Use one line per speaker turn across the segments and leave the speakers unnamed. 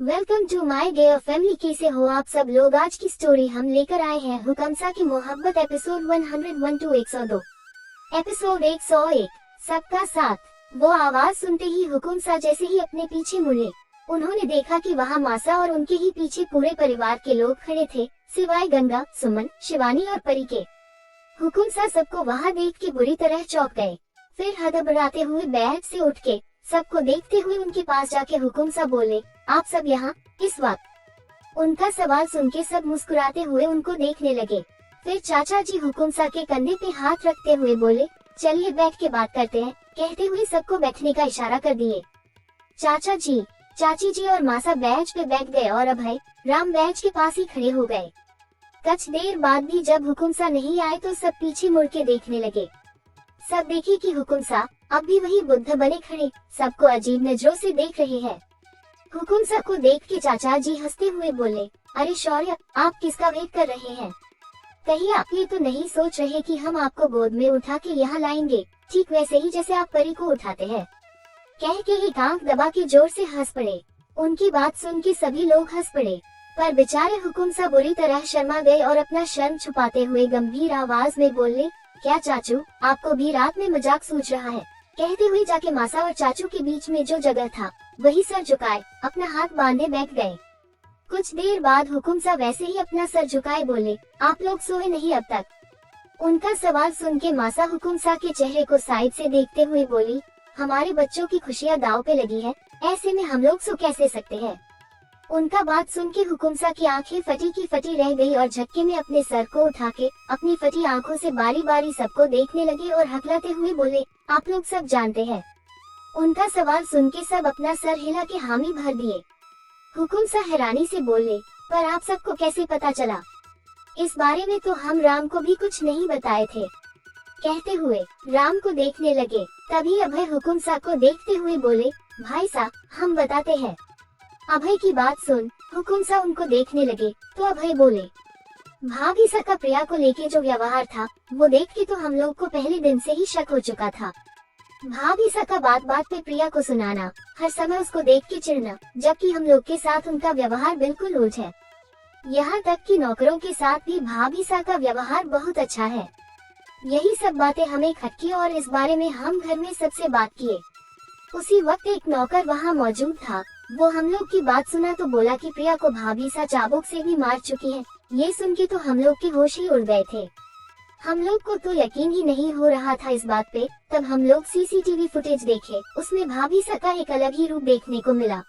Welcome to my dear family. कैसे हो आप सब लोग। आज की स्टोरी हम लेकर आए हैं हुकमसा की मोहब्बत एपिसोड 101 टू 102। एपिसोड 101 सबका साथ। वो आवाज सुनते ही हुकमसा जैसे ही अपने पीछे मुड़े, उन्होंने देखा कि वहाँ मासा और उनके ही पीछे पूरे परिवार के लोग खड़े थे, सिवाय गंगा, सुमन, शिवानी और परी के। हुकमसा सबको वहाँ देख के बुरी तरह चौंक गए। फिर हड़बड़ाते हुए बेड से उठ के सबको देखते हुए उनके पास जाके हुकमसा बोले, आप सब यहाँ इस वक्त। उनका सवाल सुन के सब मुस्कुराते हुए उनको देखने लगे। फिर चाचा जी हुकमसा के कंधे पे हाथ रखते हुए बोले, चलिए बैठ के बात करते हैं, कहते हुए सबको बैठने का इशारा कर दिए। चाचा जी, चाची जी और मासा बेंच पे बैठ गए और अभय, राम बेंच के पास ही खड़े हो गए। कुछ देर बाद भी जब हुकमसा नहीं आए तो सब पीछे मुड़ के देखने लगे। सब देखे कि हुकमसा अब भी वही बुद्ध बने खड़े सबको अजीब नजरों से देख रहे हैं। हुकमसा को देख के चाचा जी हंसते हुए बोले, अरे शौर्य, आप किसका वेट कर रहे हैं? कहीं आप ये तो नहीं सोच रहे कि हम आपको गोद में उठा के यहाँ लाएंगे, ठीक वैसे ही जैसे आप परी को उठाते हैं? कह के एक आंख दबा के जोर से हंस पड़े। उनकी बात सुन के सभी लोग हंस पड़े, पर बेचारे हुकमसा बुरी तरह शर्मा गए और अपना शर्म छुपाते हुए गंभीर आवाज में बोले, क्या चाचू, आपको भी रात में मजाक सूझ रहा है? कहते हुए जाके मासा और चाचू के बीच में जो जगह था वही सर झुकाए अपना हाथ बांधे बैठ गए। कुछ देर बाद हुकमसा वैसे ही अपना सर झुकाए बोले, आप लोग सोए नहीं अब तक? उनका सवाल सुन के मासा हुकमसा के चेहरे को साइड से देखते हुए बोली, हमारे बच्चों की खुशियाँ दांव पे लगी है, ऐसे में हम लोग सो कैसे सकते हैं? उनका बात सुन के हुकमसा की आंखें फटी की फटी रह गई और झटके में अपने सर को उठा के अपनी फटी आंखों से बारी बारी सबको देखने लगे और हकलाते हुए बोले, आप लोग सब जानते हैं? उनका सवाल सुन के सब अपना सर हिला के हामी भर दिए। हुकमसा हैरानी से बोले, पर आप सबको कैसे पता चला? इस बारे में तो हम राम को भी कुछ नहीं बताए थे। कहते हुए राम को देखने लगे। तभी अभय हुकमसा को देखते हुए बोले, भाई साहब, हम बताते हैं। अभय की बात सुन हुकमसा उनको देखने लगे तो अभय बोले, भाभी सका प्रिया को लेके जो व्यवहार था वो देख के तो हम लोग को पहले दिन से ही शक हो चुका था। भाभी सका बात बात पे प्रिया को सुनाना, हर समय उसको देख के चिढ़ना, जबकि हम लोग के साथ उनका व्यवहार बिल्कुल उल्ट है। यहाँ तक कि नौकरों के साथ भी भाभी सा का व्यवहार बहुत अच्छा है। यही सब बातें हमें खटकी और इस बारे में हम घर में सबसे बात किए। उसी वक्त एक नौकर वहाँ मौजूद था, वो हम लोग की बात सुना तो बोला कि प्रिया को भाभी सा चाबुक से भी मार चुकी है। ये सुन के तो हम लोग के होश ही उड़ गए थे। हम लोग को तो यकीन ही नहीं हो रहा था इस बात पे। तब हम लोग सीसीटीवी फुटेज देखे, उसमें भाभी सा का एक अलग ही रूप देखने को मिला।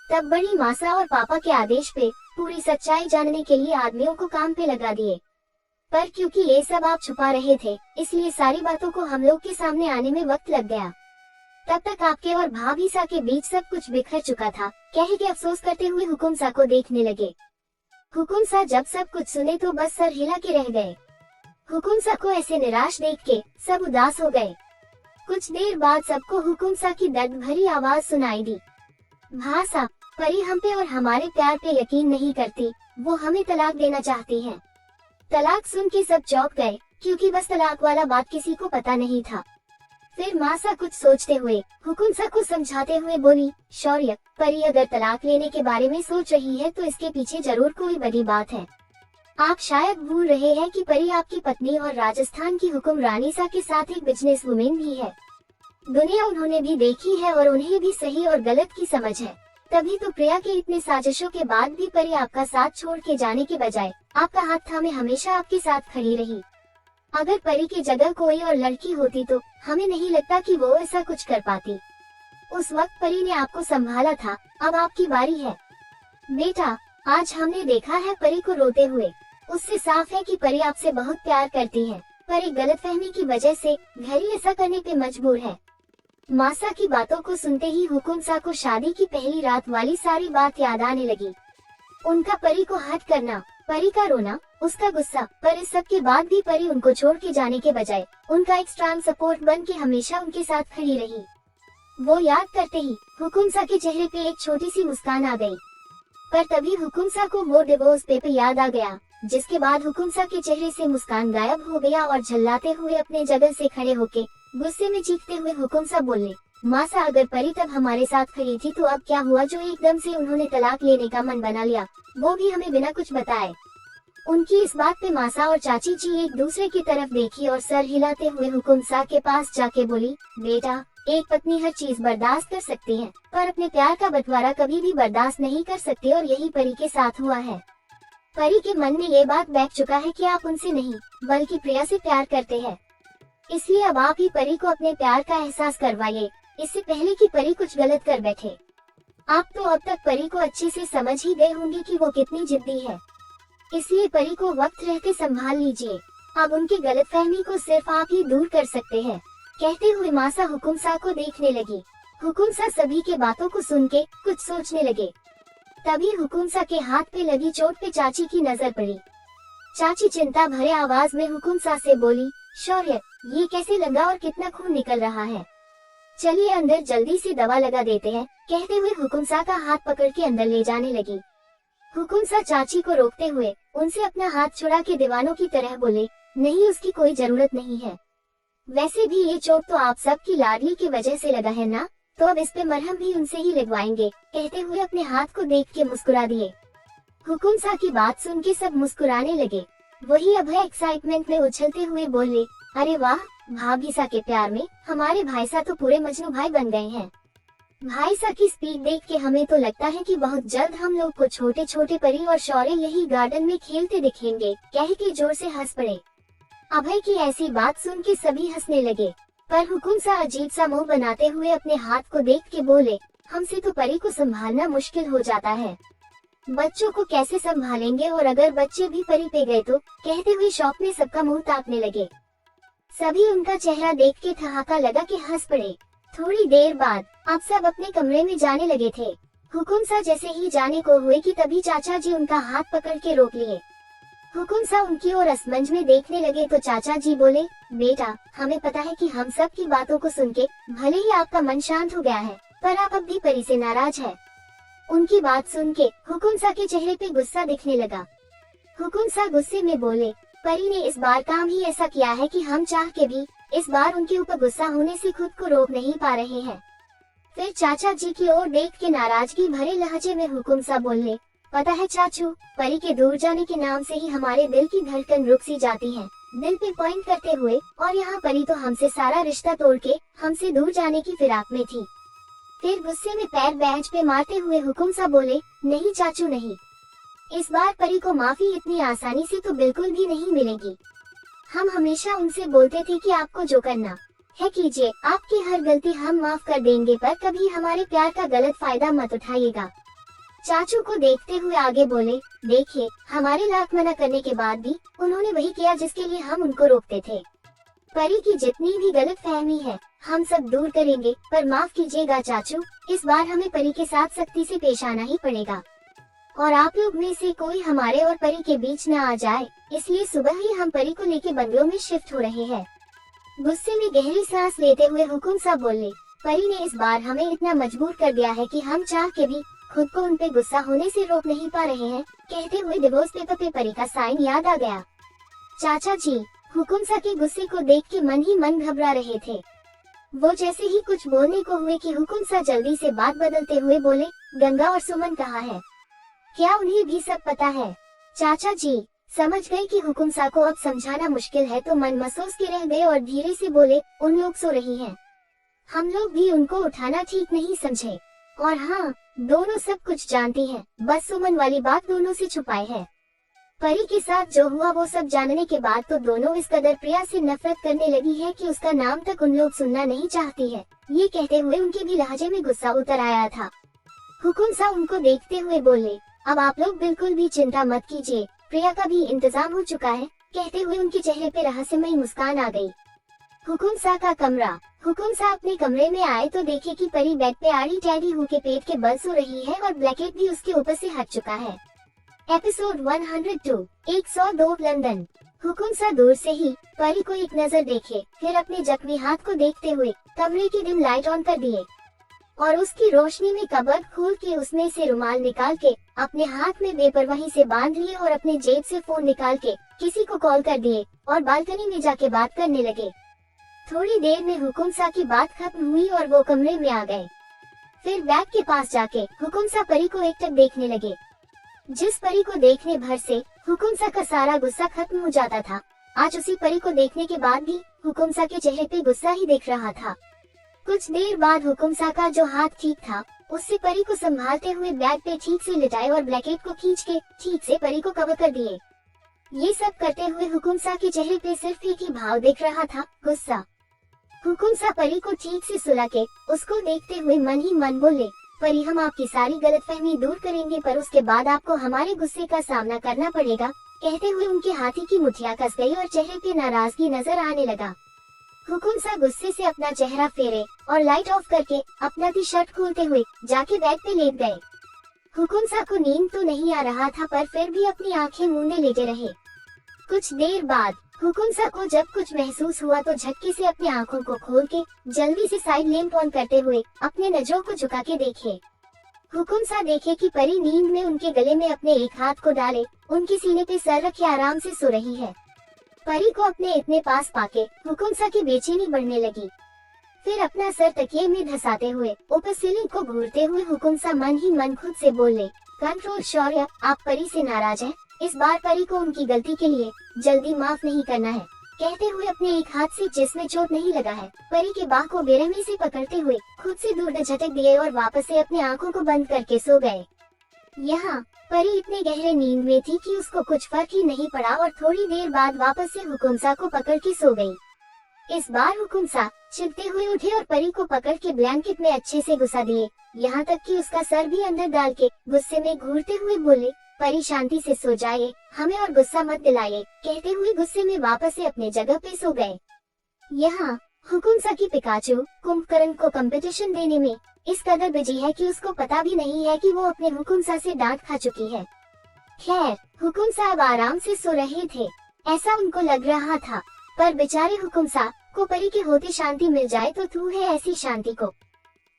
तब बड़ी मासा और पापा के आदेश पे पूरी सच्चाई जानने के लिए आदमियों को काम पे लगा दिए। पर क्योंकि ये सब आप छुपा रहे थे, इसलिए सारी बातों को हम लोग के सामने आने में वक्त लग गया। तब तक आपके और भाभी सा के बीच सब कुछ बिखर चुका था। कह के अफसोस करते हुए हुकमसा को देखने लगे। हुकमसा जब सब कुछ सुने तो बस सर हिला के रह गए। हुकमसा को ऐसे निराश देख के सब उदास हो गए। कुछ देर बाद सबको हुकमसा की दर्द भरी आवाज सुनाई दी, भाई साहब, परी हम पे और हमारे प्यार पे यकीन नहीं करती, वो हमें तलाक देना चाहती है। तलाक सुन के सब चौंक गए, क्योंकि बस तलाक वाला बात किसी को पता नहीं था। फिर मासा कुछ सोचते हुए हुकमसा को समझाते हुए बोली, शौर्य, परी अगर तलाक लेने के बारे में सोच रही है तो इसके पीछे जरूर कोई बड़ी बात है। आप शायद भूल रहे हैं कि परी आपकी पत्नी और राजस्थान की हुक्मरानी सा के साथ एक बिजनेस वुमेन भी है। दुनिया उन्होंने भी देखी है और उन्हें भी सही और गलत की समझ है। तभी तो प्रिया के इतने साजिशों के बाद भी परी आपका साथ छोड़ के जाने के बजाय आपका हाथ थामे हमेशा आपके साथ खड़ी रही। अगर परी की जगह कोई और लड़की होती तो हमें नहीं लगता कि वो ऐसा कुछ कर पाती। उस वक्त परी ने आपको संभाला था, अब आपकी बारी है। बेटा, आज हमने देखा है परी को रोते हुए। उससे साफ है कि परी आपसे बहुत प्यार करती है, पर एक गलतफहमी की वजह से घर ही ऐसा करने पे मजबूर है। मासा की बातों को सुनते ही हुकमसा को शादी की पहली रात वाली सारी बात याद आने लगी। उनका परी को हर्ट करना, परी का रोना, उसका गुस्सा, पर इस सब के बाद भी परी उनको छोड़ के जाने के बजाय उनका एक स्ट्रॉन्ग सपोर्ट बन के हमेशा उनके साथ खड़ी रही। वो याद करते ही हुकमसा के चेहरे पे एक छोटी सी मुस्कान आ गई। पर तभी हुकमसा को वो डिवोर्स पेपर याद आ गया, जिसके बाद हुकमसा के चेहरे से मुस्कान गायब हो गया और झल्लाते हुए अपने जगह से खड़े होके गुस्से में चीखते हुए हुकमसा बोले, मासा अगर परी तब हमारे साथ खड़ी थी तो अब क्या हुआ जो एकदम से उन्होंने तलाक लेने का मन बना लिया, वो भी हमें बिना कुछ बताए। उनकी इस बात पे मासा और चाची जी एक दूसरे की तरफ देखी और सर हिलाते हुए हुकुमसा के पास जाके बोली, बेटा, एक पत्नी हर चीज बर्दाश्त कर सकती है, पर अपने प्यार का बंटवारा कभी भी बर्दाश्त नहीं कर सकती, और यही परी के साथ हुआ है। परी के मन में ये बात बैठ चुका है कि आप उनसे नहीं बल्कि प्रिया से प्यार करते हैं, इसलिए अब आप ही परी को अपने प्यार का एहसास करवाइए, इससे पहले कि परी कुछ गलत कर बैठे। आप तो अब तक परी को अच्छे से समझ ही गए होंगे कि वो कितनी जिद्दी है, इसलिए परी को वक्त रहते संभाल लीजिए। अब उनकी गलतफहमी को सिर्फ आप ही दूर कर सकते हैं। कहते हुए मासा हुकुमसा को देखने लगी। हुकुमसा सभी के बातों को सुन के कुछ सोचने लगे। तभी हुकुमसा के हाथ पे लगी चोट पे चाची की नजर पड़ी। चाची चिंता भरे आवाज में हुकुमसा से बोली, शौर्य, ये कैसे लगा और कितना खून निकल रहा है, चलिए अंदर जल्दी से दवा लगा देते हैं। कहते हुए हुकुमसा का हाथ पकड़ के अंदर ले जाने लगी। हुकुमसा चाची को रोकते हुए उनसे अपना हाथ छुड़ा के दीवानों की तरह बोले, नहीं, उसकी कोई जरूरत नहीं है, वैसे भी ये चोट तो आप सब की लाडली की वजह से लगा है ना, तो अब इस पे मरहम भी उनसे ही लगवाएंगे। कहते हुए अपने हाथ को देख के मुस्कुरा दिए। हुकुमसा की बात सुन के सब मुस्कुराने लगे। वही अभय एक्साइटमेंट में उछलते हुए बोले, अरे वाह, भाभीसा के प्यार में हमारे भाईसा तो पूरे मजनू भाई बन गए हैं। भाईसा की स्पीड देख के हमें तो लगता है कि बहुत जल्द हम लोग को छोटे छोटे परी और शौर्य यही गार्डन में खेलते दिखेंगे। कह के जोर से हंस पड़े। अभय की ऐसी बात सुन के सभी हंसने लगे, पर हुकुमसा अजीब सा मुंह बनाते हुए अपने हाथ को देख के बोले, हमसे तो परी को संभालना मुश्किल हो जाता है, बच्चों को कैसे संभालेंगे, और अगर बच्चे भी परी पे गए तो। कहते हुए शौक में सबका मुंह ताकने लगे। सभी उनका चेहरा देख के ठहाका लगा के हंस पड़े। थोड़ी देर बाद अब सब अपने कमरे में जाने लगे थे। हुकुमसा जैसे ही जाने को हुए कि तभी चाचा जी उनका हाथ पकड़ के रोक लिए। हुकुमसा उनकी ओर असमंज में देखने लगे तो चाचा जी बोले, बेटा, हमें पता है कि हम सब की बातों को सुन के भले ही आपका मन शांत हो गया है, पर आप अब भी परी से नाराज है। उनकी बात सुन के हुकुमसा के चेहरे पे गुस्सा दिखने लगा। हुकुमसा गुस्से में बोले, परी ने इस बार काम ही ऐसा किया है कि हम चाह के भी इस बार उनके ऊपर गुस्सा होने से खुद को रोक नहीं पा रहे हैं। फिर चाचा जी की ओर देख के नाराजगी भरे लहजे में हुकुमसा बोले, पता है चाचू, परी के दूर जाने के नाम से ही हमारे दिल की धड़कन रुक सी जाती है। दिल पे पॉइंट करते हुए, और यहाँ परी तो हमसे सारा रिश्ता तोड़ के हमसे दूर जाने की फिराक में थी। फिर गुस्से में पैर बेंच पे मारते हुए हुकुमसा बोले, नहीं चाचू नहीं, इस बार परी को माफी इतनी आसानी से तो बिल्कुल भी नहीं मिलेगी। हम हमेशा उनसे बोलते थे कि आपको जो करना है कीजिए, आपकी हर गलती हम माफ कर देंगे, पर कभी हमारे प्यार का गलत फायदा मत उठाइएगा। चाचू को देखते हुए आगे बोले, देखिए, हमारे लाख मना करने के बाद भी उन्होंने वही किया जिसके लिए हम उनको रोकते थे। परी की जितनी भी गलत फहमी है हम सब दूर करेंगे, पर माफ कीजिएगा चाचू, इस बार हमें परी के साथ सख्ती से पेश आना ही पड़ेगा, और आप लोग में से कोई हमारे और परी के बीच न आ जाए, इसलिए सुबह ही हम परी को लेके बंगलों में शिफ्ट हो रहे हैं। गुस्से में गहरी सांस लेते हुए हुकुमसा बोले, परी ने इस बार हमें इतना मजबूर कर दिया है कि हम चाह के भी खुद को उन पे गुस्सा होने से रोक नहीं पा रहे हैं। कहते हुए डिवोर्स पेपर पे परी का साइन याद आ गया। चाचा जी हुकुमसा के गुस्से को देख के मन ही मन घबरा रहे थे। वो जैसे ही कुछ बोलने को हुए कि हुकुमसा जल्दी से बात बदलते हुए बोले, गंगा और सुमन कहाँ है, क्या उन्हें भी सब पता है? चाचा जी समझ गए कि हुकुमसा को अब समझाना मुश्किल है, तो मन महसूस के रह गए और धीरे से बोले, उन लोग सो रही हैं, हम लोग भी उनको उठाना ठीक नहीं समझे, और हाँ, दोनों सब कुछ जानती हैं, बस सुमन वाली बात दोनों से छुपाई है। परी के साथ जो हुआ वो सब जानने के बाद तो दोनों इस कदर प्रिया से नफरत करने लगी है कि उसका नाम तक उन लोग सुनना नहीं चाहती है। ये कहते हुए उनके भी लहजे में गुस्सा उतर आया था। हुकुमसा उनको देखते हुए बोले, अब आप लोग बिल्कुल भी चिंता मत कीजिए, प्रिया का भी इंतजाम हो चुका है। कहते हुए उनके चेहरे पे रहस्यमयी मुस्कान आ गई। हुकुमसा का कमरा। हुकुमसा अपने कमरे में आए तो देखे कि परी बेड पे आड़ी टेढ़ी होके पेट के बल सो रही है और ब्लैंकेट भी उसके ऊपर से हट चुका है। Episode 102 102 London. हुकुमसा दूर से ही परी को एक नजर देखे, फिर अपने जख्मी हाथ को देखते हुए कमरे की डिम लाइट ऑन कर दिए और उसकी रोशनी में कबर्ड खोल के उसमें से रुमाल निकाल के अपने हाथ में बेपरवाही से बांध लिए और अपने जेब से फोन निकाल के किसी को कॉल कर दिए और बालकनी में जाके बात करने लगे। थोड़ी देर में हुकुमसा की बात खत्म हुई और वो कमरे में आ गए। फिर बैग के पास जाके हुकुमसा परी को एकटक देखने लगे, जिस परी को देखने भर से हुकुमसा का सारा गुस्सा खत्म हो जाता था। आज उसी परी को देखने के बाद भी हुकुमसा के चेहरे पे गुस्सा ही दिख रहा था। कुछ देर बाद हुकुमसा का जो हाथ ठीक था, उससे परी को संभालते हुए बैग पे ठीक से लिटाए और ब्लैंकेट को खींच के ठीक से परी को कवर कर दिए। ये सब करते हुए हुकुमसा के चेहरे पे सिर्फ एक ही भाव दिख रहा था, गुस्सा। हुकुमसा परी को ठीक से सुला के उसको देखते हुए मन ही मन बोले, परी हम आपकी सारी गलतफहमी दूर करेंगे, पर उसके बाद आपको हमारे गुस्से का सामना करना पड़ेगा। कहते हुए उनके हाथी की मुठिया कस गई और चेहरे पे नाराजगी नजर आने लगा। हुकुमसा गुस्से से अपना चेहरा फेरे और लाइट ऑफ करके अपना टी शर्ट खोलते हुए जाके बेड पे लेट गए। हुकुमसा को नींद तो नहीं आ रहा था, पर फिर भी अपनी आंखें मूंदे लेटे रहे। कुछ देर बाद हुकुमसा को जब कुछ महसूस हुआ तो झटके से अपनी आंखों को खोल के जल्दी से साइड लैंप ऑन करते हुए अपने नजरों को झुका के देखे। हुकुमसा देखे कि परी नींद में उनके गले में अपने एक हाथ को डाले उनके सीने पे सर रखे आराम से सो रही है। परी को अपने इतने पास पाके हुकुमसा की बेचैनी बढ़ने लगी। फिर अपना सर तकिए में धसाते हुए ऊपर सीलिंग को घूरते हुए हुकुमसा मन ही मन खुद से बोले, कंट्रोल शौर्य, आप परी से नाराज हैं। इस बार परी को उनकी गलती के लिए जल्दी माफ नहीं करना है। कहते हुए अपने एक हाथ से जिसमें चोट नहीं लगा है, परी के बाह को बेरहमी से पकड़ते हुए खुद से दूर झटक दिए और वापस से अपनी आंखों को बंद करके सो गए। यहाँ परी इतने गहरे नींद में थी कि उसको कुछ फर्क ही नहीं पड़ा और थोड़ी देर बाद वापस से हुकुमसा को पकड़ के सो गई। इस बार हुकुमसा चिल्लाते हुए उठे और परी को पकड़ के ब्लैंकेट में अच्छे से घुसा दिए, यहाँ तक कि उसका सर भी अंदर डाल के गुस्से में घूरते हुए बोले, परी शांति से सो जाइए, हमें और गुस्सा मत दिलाइए। कहते हुए गुस्से में वापस से अपने जगह पे सो गए। यहाँ हुकुमसा की पिकाचू कुंभकर्ण को कंपटीशन देने में इस कदर बिजी है कि उसको पता भी नहीं है कि वो अपने हुकुमसा से डांट खा चुकी है। खैर हुकुमसा अब आराम से सो रहे थे, ऐसा उनको लग रहा था, पर बेचारे हुकुमसा को परी के होते शांति मिल जाए तो तू है ऐसी शांति को।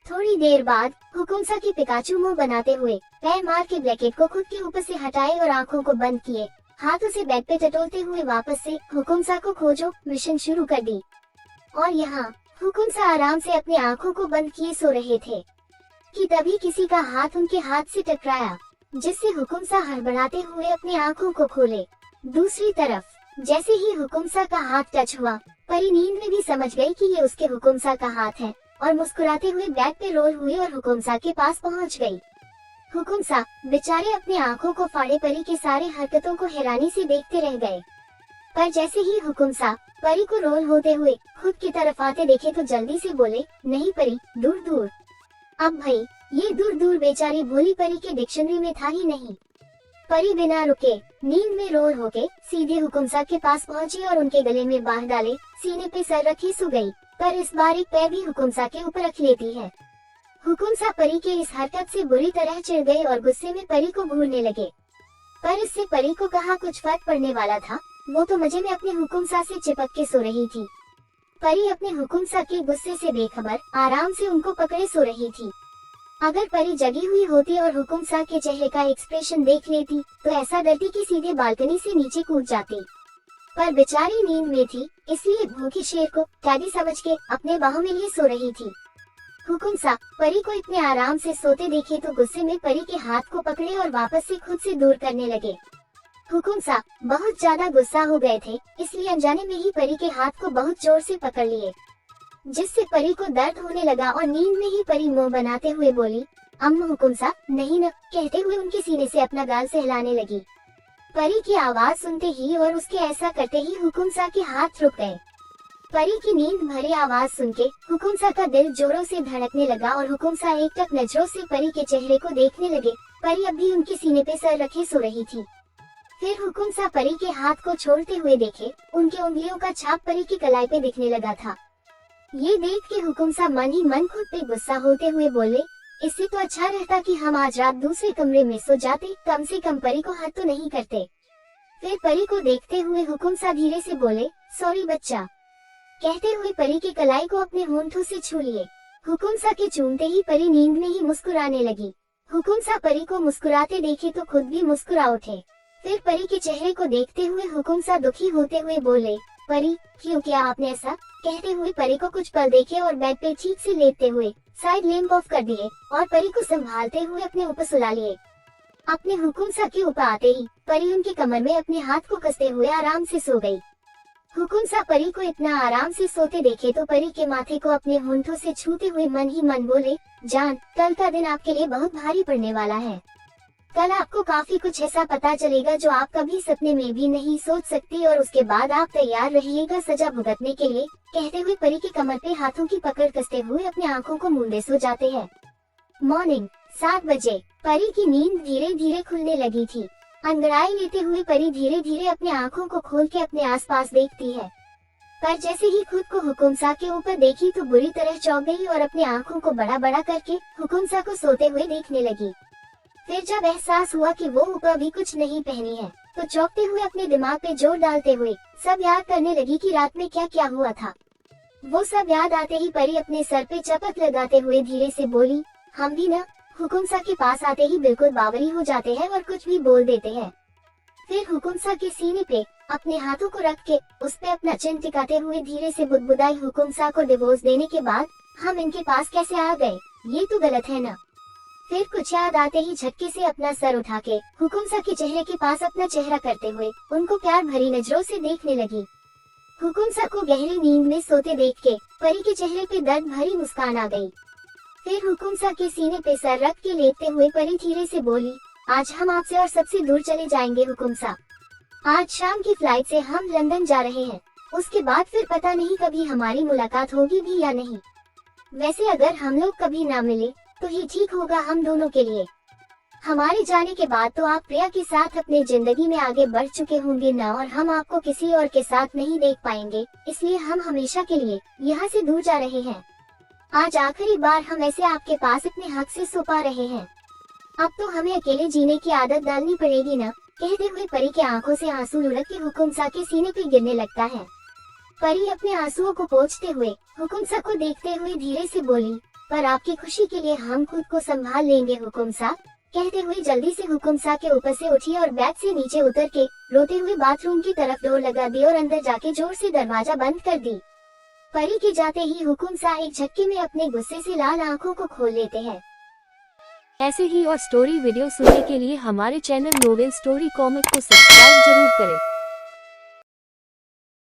थोड़ी देर बाद हुकुमसा की पिकाचू मुंह बनाते हुए पैर मार के ब्लैंकेट को खुद के ऊपर से हटाए और आंखों को बंद किए, हाथों से बेड पे टटोलते हुए वापस से हुकुमसा को खोजो मिशन शुरू कर दी। और यहाँ हुकुमसा आराम से अपनी आंखों को बंद किए सो रहे थे कि तभी किसी का हाथ उनके हाथ से टकराया, जिससे हुकुमसा हड़बड़ाते हुए अपनी आंखों को खोले। दूसरी तरफ जैसे ही हुकुमसा का हाथ टच हुआ, परी नींद में भी समझ गई कि ये उसके हुकुमसा का हाथ है और मुस्कुराते हुए बेड पे रोल हुई और हुकुमसा के पास पहुंच गई। हुकुमसा बेचारे अपनी आंखों को फाड़े परी के सारे हरकतों को हैरानी से देखते रह गए, पर जैसे ही हुकुमसा परी को रोल होते हुए खुद की तरफ आते देखे तो जल्दी से बोले, नहीं परी, दूर दूर। अब भाई ये दूर दूर बेचारी भोली परी के डिक्शनरी में था ही नहीं। परी बिना रुके नींद में रोल होके सीधे हुकुमसा के पास पहुंची और उनके गले में बाह डाले सीने पे सर रखी सो गई, पर इस बार एक पैर भी हुकुमसा के ऊपर रख लेती है। हुकुमसा परी के इस हरकत से बुरी तरह चिढ़ गए और गुस्से में परी को घूरने लगे, पर इससे परी को कहाँ कुछ फर्क पड़ने वाला था। वो तो मजे में अपने हुकुमसा से चिपक के सो रही थी। परी अपने हुकुमसा के गुस्से से बेखबर आराम से उनको पकड़े सो रही थी। अगर परी जगी हुई होती और हुकुमसा के चेहरे का एक्सप्रेशन देख लेती तो ऐसा डरती कि सीधे बालकनी से नीचे कूद जाती, पर बेचारी नींद में थी, इसलिए भूखी शेर को कैदी समझ के अपने बाहों में लिए सो रही थी। हुकुमसा परी को इतने आराम से सोते देखे तो गुस्से में परी के हाथ को पकड़े और वापस से खुद से दूर करने लगे। हुकुमसा बहुत ज्यादा गुस्सा हो गए थे, इसलिए अनजाने में ही परी के हाथ को बहुत जोर से पकड़ लिए, जिससे परी को दर्द होने लगा और नींद में ही परी मुंह बनाते हुए बोली, अम्मा हुकुमसा नहीं न। कहते हुए उनके सीने से अपना गाल सहलाने लगी। परी की आवाज सुनते ही और उसके ऐसा करते ही हुकुमसा के हाथ रुक गए। परी की नींद भरी आवाज सुन के हुकुमसा का दिल जोरों से धड़कने लगा और हुकुमसा एकटक नजरों से परी के चेहरे को देखने लगे। परी अब भी उनके सीने पे सर रखे सो रही थी। फिर हुकुमसा परी के हाथ को छोड़ते हुए देखे, उनके उंगलियों का छाप परी की कलाई पे दिखने लगा था। ये देख के हुकुमसा मन ही मन खुद पे गुस्सा होते हुए बोले, इससे तो अच्छा रहता कि हम आज रात दूसरे कमरे में सो जाते, कम से कम परी को हद तो नहीं करते। फिर परी को देखते हुए हुकुमसा धीरे से बोले, सॉरी बच्चा। कहते हुए परी की कलाई को अपने होंठों से छू लिए। हुकुमसा के चूमते ही परी नींद में ही मुस्कुराने लगी। हुकुमसा परी को मुस्कुराते देखे तो खुद भी मुस्कुरा उठे। फिर परी के चेहरे को देखते हुए हुकुमसा दुखी होते हुए बोले, परी, क्यों किया आपने ऐसा? कहते हुए परी को कुछ पल देखे और बेड पे ठीक से लेटते हुए साइड लैंप ऑफ कर दिए और परी को संभालते हुए अपने ऊपर सुला लिए। अपने हुकुमसा के ऊपर आते ही परी उनकी कमर में अपने हाथ को कसते हुए आराम से सो गई। हुकुमसा परी को इतना आराम से सोते देखे तो परी के माथे को अपने होंठों से छूते हुए मन ही मन बोले, जान, कल का दिन आपके लिए बहुत भारी पड़ने वाला है। कल आपको काफी कुछ ऐसा पता चलेगा जो आप कभी सपने में भी नहीं सोच सकती और उसके बाद आप तैयार रहिएगा सजा भुगतने के लिए। कहते हुए परी की कमर पे हाथों की पकड़ कसते हुए अपने आंखों को मूंदे सो जाते हैं। मॉर्निंग 7 बजे परी की नींद धीरे धीरे खुलने लगी थी। अंगड़ाई लेते हुए परी धीरे धीरे अपने आंखों को खोल के अपने आसपास देखती है, पर जैसे ही खुद को हुकुमसा के ऊपर देखी तो बुरी तरह चौंक गई और अपने आंखों को बड़ा बड़ा करके हुकुमसा को सोते हुए देखने लगी। फिर जब एहसास हुआ कि वो ऊपर भी कुछ नहीं पहनी है तो चौंकते हुए अपने दिमाग पे जोर डालते हुए सब याद करने लगी कि रात में क्या क्या हुआ था। वो सब याद आते ही परी अपने सर पे चपत लगाते हुए धीरे से बोली, हम भी ना हुकुमसा के पास आते ही बिल्कुल बावरी हो जाते हैं और कुछ भी बोल देते हैं। फिर हुकुमसा के सीने पे अपने हाथों को रख के उस पे अपना चिन टिकाते हुए धीरे से बुदबुदाई, हुकुमसा को डिवोर्स देने के बाद हम इनके पास कैसे आ गए, ये तो गलत है ना। फिर कुछ याद आते ही झटके से अपना सर उठा के हुकुमसा के चेहरे के पास अपना चेहरा करते हुए उनको प्यार भरी नजरों से देखने लगी। हुकुमसा को गहरी नींद में सोते देख के परी के चेहरे पे दर्द भरी मुस्कान आ गई। फिर हुकुमसा के सीने पे सर रख के लेटते हुए परी धीरे से बोली, आज हम आपसे और सबसे दूर चले जाएंगे हुकुमसा। आज शाम की फ्लाइट से हम लंदन जा रहे हैं। उसके बाद फिर पता नहीं कभी हमारी मुलाकात होगी भी या नहीं। वैसे अगर हम लोग कभी ना मिले तो ही ठीक होगा हम दोनों के लिए। हमारे जाने के बाद तो आप प्रिया के साथ अपने जिंदगी में आगे बढ़ चुके होंगे ना, और हम आपको किसी और के साथ नहीं देख पाएंगे, इसलिए हम हमेशा के लिए यहाँ से दूर जा रहे हैं। आज आखिरी बार हम ऐसे आपके पास अपने हक से सो पा रहे हैं। अब तो हमें अकेले जीने की आदत डालनी पड़ेगी ना। कहते हुए परी के आंखों से आंसू लुढ़क के हुकुमसा के सीने पे गिरने लगता है। परी अपने आंसुओं को पोंछते हुए हुकुमसा को देखते हुए धीरे से बोली, पर आपकी खुशी के लिए हम खुद को संभाल लेंगे हुकुमसा। कहते हुए जल्दी से हुकुमसा के ऊपर से उठी और बेड से नीचे उतर के रोते हुए बाथरूम की तरफ डोर लगा दी और अंदर जाके जोर से दरवाजा बंद कर दी। परी के जाते ही हुकुमसा एक झटके में अपने गुस्से से लाल आंखों को खोल लेते हैं।
ऐसे ही और स्टोरी वीडियो सुनने के लिए हमारे चैनल नोवेल स्टोरी कॉमिक को सब्सक्राइब जरूर करें।